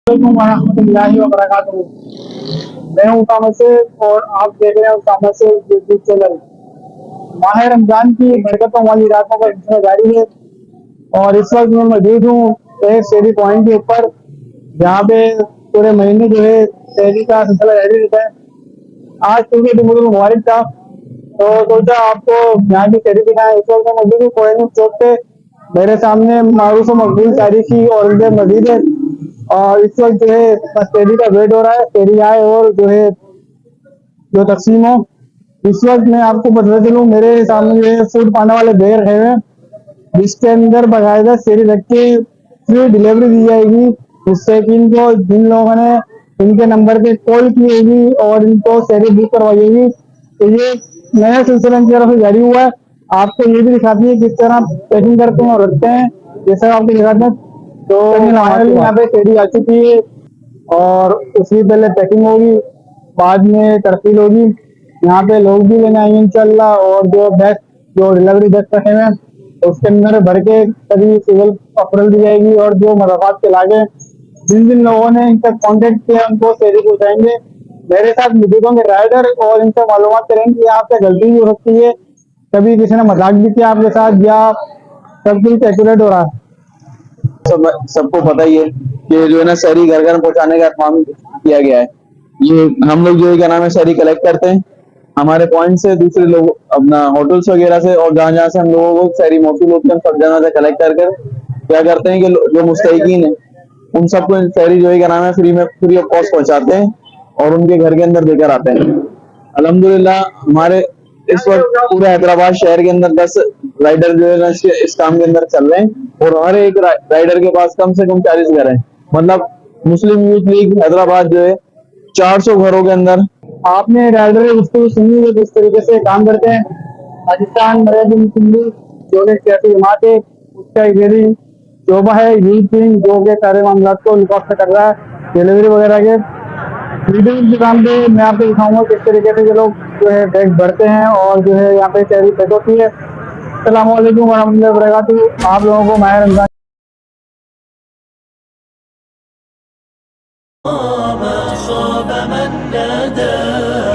वालेकुम वरहमतुल्लाहि वबरकातुहू। मैं हूँ उसामा से और आप देख रहे हैं उसामा से यूट्यूब चैनल। माह रमजान की बरकतों वाली रातों का इंतजार जारी है और इस वक्त मैं मौजूद हूँ एक शेरी पॉइंट के ऊपर, जहाँ पे पूरे महीने जो है शहरी का सिलसिला जारी रहता है। आज क्योंकि मुझे मुबारक था तो सोचा आपको यहाँ की शहरी दिखाएं। इस वक्त मैं मौजूद हूँ कोहिनूर चौक पे। मेरे सामने मारूफ और मकबूल तारीखी और इंडियन मस्जिद है और इस वक्त जो है बस फेरी का वेट हो रहा है, फेरी आए और जो है जो तकसीम हो। इस वक्त मैं आपको बता चलूँ, मेरे सामने जो है फूड पाने वाले बैग रखे हुए हैं, जिसके अंदर बाकायदा फेरी रख के फ्री डिलीवरी दी जाएगी, जिससे कि इनको जिन लोगों ने इनके नंबर पे कॉल की होगी और इनको शहरी बुक करवाई होगी, तो ये नया सिलसिला इनकी तरफ से जारी हुआ है। आपको ये भी दिखाती है किस तरह पैकिंग करते हैं और रखते हैं, जैसा आपको दिखाते हैं। तो यहाँ पे फेरी आ चुकी है और उसकी पहले पैकिंग होगी, बाद में तरसील होगी। यहाँ पे लोग भी लेने आएंगे इंशाल्लाह, और जो बेस्ट जो डिलीवरी बेस्ट रखे हुए हैं उसके अंदर भर के सभी सिविल अप्रूवल दी जाएगी और जो मदफात के लागे जिन जिन लोगों ने इनसे कांटेक्ट किया उनको फेरी पहुंचाएंगे। मेरे साथ मौजूद होंगे राइडर और इनसे मालूमात करेंगे कि यहाँ पे गलती भी हो सकती है, कभी किसी ने मजाक भी किया आपके साथ, या सब कुछ एक्यूरेट हो रहा है। सबको पता ही है कि जो है ना शहरी घर घर पहुंचाने का काम किया गया है। ये हम लोग जो है क्या नाम है शहरी कलेक्ट करते हैं हमारे पॉइंट से, दूसरे लोग अपना होटल्स वगैरह से, और जहाँ जहाँ से हम लोगों को शहरी मौसूल होते हैं सब जगह से कलेक्ट कर क्या करते हैं कि जो मुस्तहिकीन है उन सबको शहरी जो है क्या नाम है फ्री ऑफ कॉस्ट पहुंचाते हैं और उनके घर के अंदर देकर आते हैं। अल्हम्दुलिल्लाह हमारे इस वक्त पूरे हैदराबाद शहर के अंदर 10 राइडर जो है ना इस काम के अंदर चल रहे हैं और हर एक राइडर के पास कम से कम 40 घर है। मतलब मुस्लिम यूथ लीग हैदराबाद जो है 400 घरों के अंदर। आपने राइडर गुफ्तगू सुनी है किस तरीके से काम करते हैं। पाकिस्तान मर्यादा मुस्लिम जो कि सियासी जमात है, उसका एक वेरी शोबा है यूथ विंग, जो कि सारे मामला को लुक कर रहा है डिलीवरी वगैरह के। वीडियो के काम पे मैं आपको दिखाऊंगा किस तरीके से ये लोग जो है बैग भरते हैं और जो है यहाँ पे शहरी पैक होती है। अस्सलाम वालेकुम वरहमतुल्लाहि वबरकातुहू। आप लोगों को माह रमजान